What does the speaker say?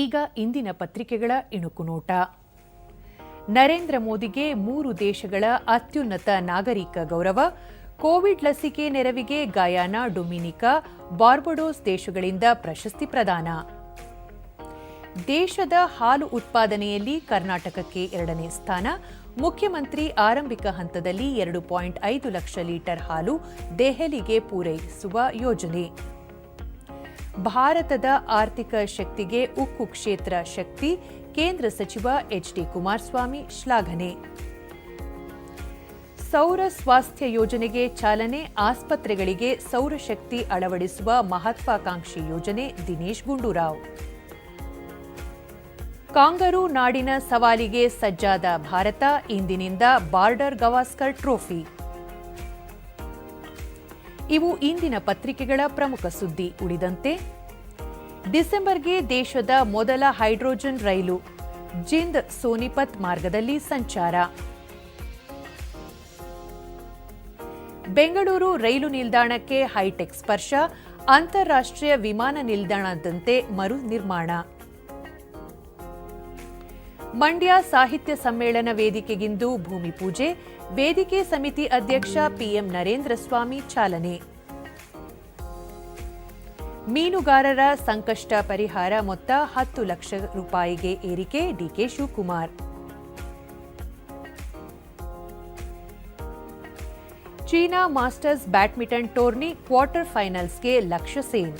ಈಗ ಇಂದಿನ ಪತ್ರಿಕೆಗಳ ಇಣುಕು ನೋಟ. ನರೇಂದ್ರ ಮೋದಿಗೆ 3 ದೇಶಗಳ ಅತ್ಯುನ್ನತ ನಾಗರಿಕ ಗೌರವ. ಕೋವಿಡ್ ಲಸಿಕೆ ನೆರವಿಗೆ ಗಯಾನಾ, ಡೊಮಿನಿಕಾ, ಬಾರ್ಬಡೋಸ್ ದೇಶಗಳಿಂದ ಪ್ರಶಸ್ತಿ ಪ್ರದಾನ. ದೇಶದ ಹಾಲು ಉತ್ಪಾದನೆಯಲ್ಲಿ ಕರ್ನಾಟಕಕ್ಕೆ 2ನೇ ಸ್ಥಾನ. ಮುಖ್ಯಮಂತ್ರಿ ಆರಂಭಿಕ ಹಂತದಲ್ಲಿ 2.5 ಲಕ್ಷ ಲೀಟರ್ ಹಾಲು ದೆಹಲಿಗೆ ಪೂರೈಸುವ ಯೋಜನೆ. ಭಾರತದ ಆರ್ಥಿಕ ಶಕ್ತಿಗೆ ಉಕ್ಕು ಕ್ಷೇತ್ರ ಶಕ್ತಿ. ಕೇಂದ್ರ ಸಚಿವ ಎಚ್.ಡಿ. ಕುಮಾರಸ್ವಾಮಿ ಶ್ಲಾಘನೆ. ಸೌರ ಸ್ವಾಸ್ಥ್ಯ ಯೋಜನೆಗೆ ಚಾಲನೆ. ಆಸ್ಪತ್ರೆಗಳಿಗೆ ಸೌರಶಕ್ತಿ ಅಳವಡಿಸುವ ಮಹತ್ವಾಕಾಂಕ್ಷಿ ಯೋಜನೆ. ದಿನೇಶ್ ಗುಂಡೂರಾವ್. ಕಾಂಗರೂ ನಾಡಿನ ಸವಾಲಿಗೆ ಸಜ್ಜಾದ ಭಾರತ. ಇಂದಿನಿಂದ ಬಾರ್ಡರ್ ಗವಾಸ್ಕರ್ ಟ್ರೋಫಿ. ಇವು ಇಂದಿನ ಪತ್ರಿಕೆಗಳ ಪ್ರಮುಖ ಸುದ್ದಿ. ಉಳಿದಂತೆ ಡಿಸೆಂಬರ್ಗೆ ದೇಶದ ಮೊದಲ ಹೈಡ್ರೋಜನ್ ರೈಲು. ಜಿಂದ್ ಸೋನಿಪತ್ ಮಾರ್ಗದಲ್ಲಿ ಸಂಚಾರ. ಬೆಂಗಳೂರು ರೈಲು ನಿಲ್ದಾಣಕ್ಕೆ ಹೈಟೆಕ್ ಸ್ಪರ್ಶ. ಅಂತಾರಾಷ್ಟ್ರೀಯ ವಿಮಾನ ನಿಲ್ದಾಣದಂತೆ ಮರು ನಿರ್ಮಾಣ. ಮಂಡ್ಯ ಸಾಹಿತ್ಯ ಸಮ್ಮೇಳನ ವೇದಿಕೆಗಿಂದು ಭೂಮಿ ಪೂಜೆ. ವೇದಿಕೆ ಸಮಿತಿ ಅಧ್ಯಕ್ಷ ಪಿಎಂ ನರೇಂದ್ರ ಸ್ವಾಮಿ ಚಾಲನೆ. ಮೀನುಗಾರರ ಸಂಕಷ್ಟ ಪರಿಹಾರ ಮೊತ್ತ 10 ಲಕ್ಷ ರೂಪಾಯಿಗೆ ಏರಿಕೆ. DK Shivakumar. China masters badminton tourney quarter ಫೈನಲ್ಸ್ಗೆ ಲಕ್ಷ್ಯ ಸೇನ್.